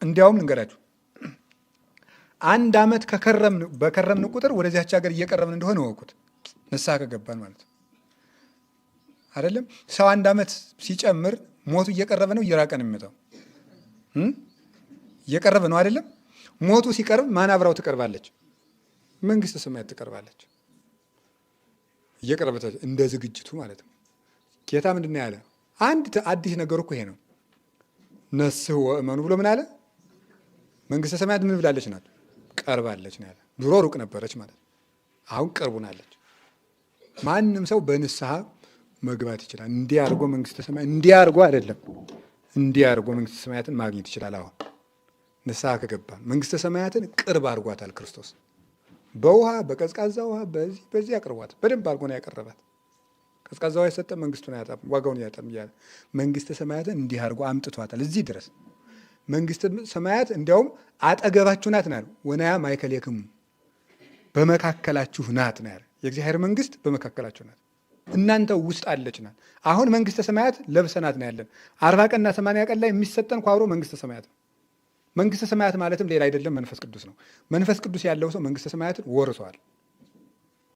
እንዲያውም ልንገራችሁ፣ አንድ ዓመት በከረምን ቁጥር ወደዚያች ሀገር እየቀረብን እንደሆነ ወቁት። ንስሐ ከገባን ማለት ነው አይደለም። ሰው አንድ ዓመት ሲጨምር ሞቱ እየቀረበ ነው እየራቀ ነው የሚመጣው? እየቀረበ ነው አይደለም። ሞቱ ሲቀርብ ማን አብራው ትቀርባለች? መንግስተ ሰማያት ትቀርባለች። እየቀረበች እንደ ዝግጅቱ ማለት ነው። ጌታ ምንድን ነው ያለ? አንድ አዲስ ነገር እኮ ይሄ ነው። ነስሑ ወእመኑ ብሎ ምን አለ? መንግስተ ሰማያት ምን ብላለች ናት? ቀርባለች ነው ያለ። ድሮ ሩቅ ነበረች ማለት ነው። አሁን ቅርቡናለች። ማንም ሰው በንስሐ መግባት ይችላል። እንዲህ አድርጎ መንግስተ ሰማያት እንዲህ አድርጎ አይደለም፣ እንዲህ አድርጎ መንግስተ ሰማያትን ማግኘት ይችላል። አሁን ንስሐ ከገባ መንግስተ ሰማያትን ቅርብ አድርጓታል ክርስቶስ። በውሃ በቀዝቃዛ ውሃ በዚህ አቅርቧት። በደንብ አድርጎ ነው ያቀረባት። ቀዝቃዛ ውሃ የሰጠ መንግስቱን አያጣም፣ ዋጋውን ያጣም እያለ መንግስተ ሰማያትን እንዲህ አድርጎ አምጥቷታል እዚህ ድረስ። መንግስተ ሰማያት እንዲያውም አጠገባችሁ ናት ነው ያለው። ወናያ ማእከሌክሙ በመካከላችሁ ናት ነው ያለው። የእግዚአብሔር መንግስት በመካከላችሁ ናት፣ እናንተ ውስጥ አለች ናት። አሁን መንግስተ ሰማያት ለብሰናት ነው ያለን። 40 ቀንና 80 ቀን ላይ የሚሰጠን ኳብሮ መንግስተ ሰማያት ነው። መንግስተ ሰማያት ማለትም ሌላ አይደለም፣ መንፈስ ቅዱስ ነው። መንፈስ ቅዱስ ያለው ሰው መንግስተ ሰማያትን ወርሷል።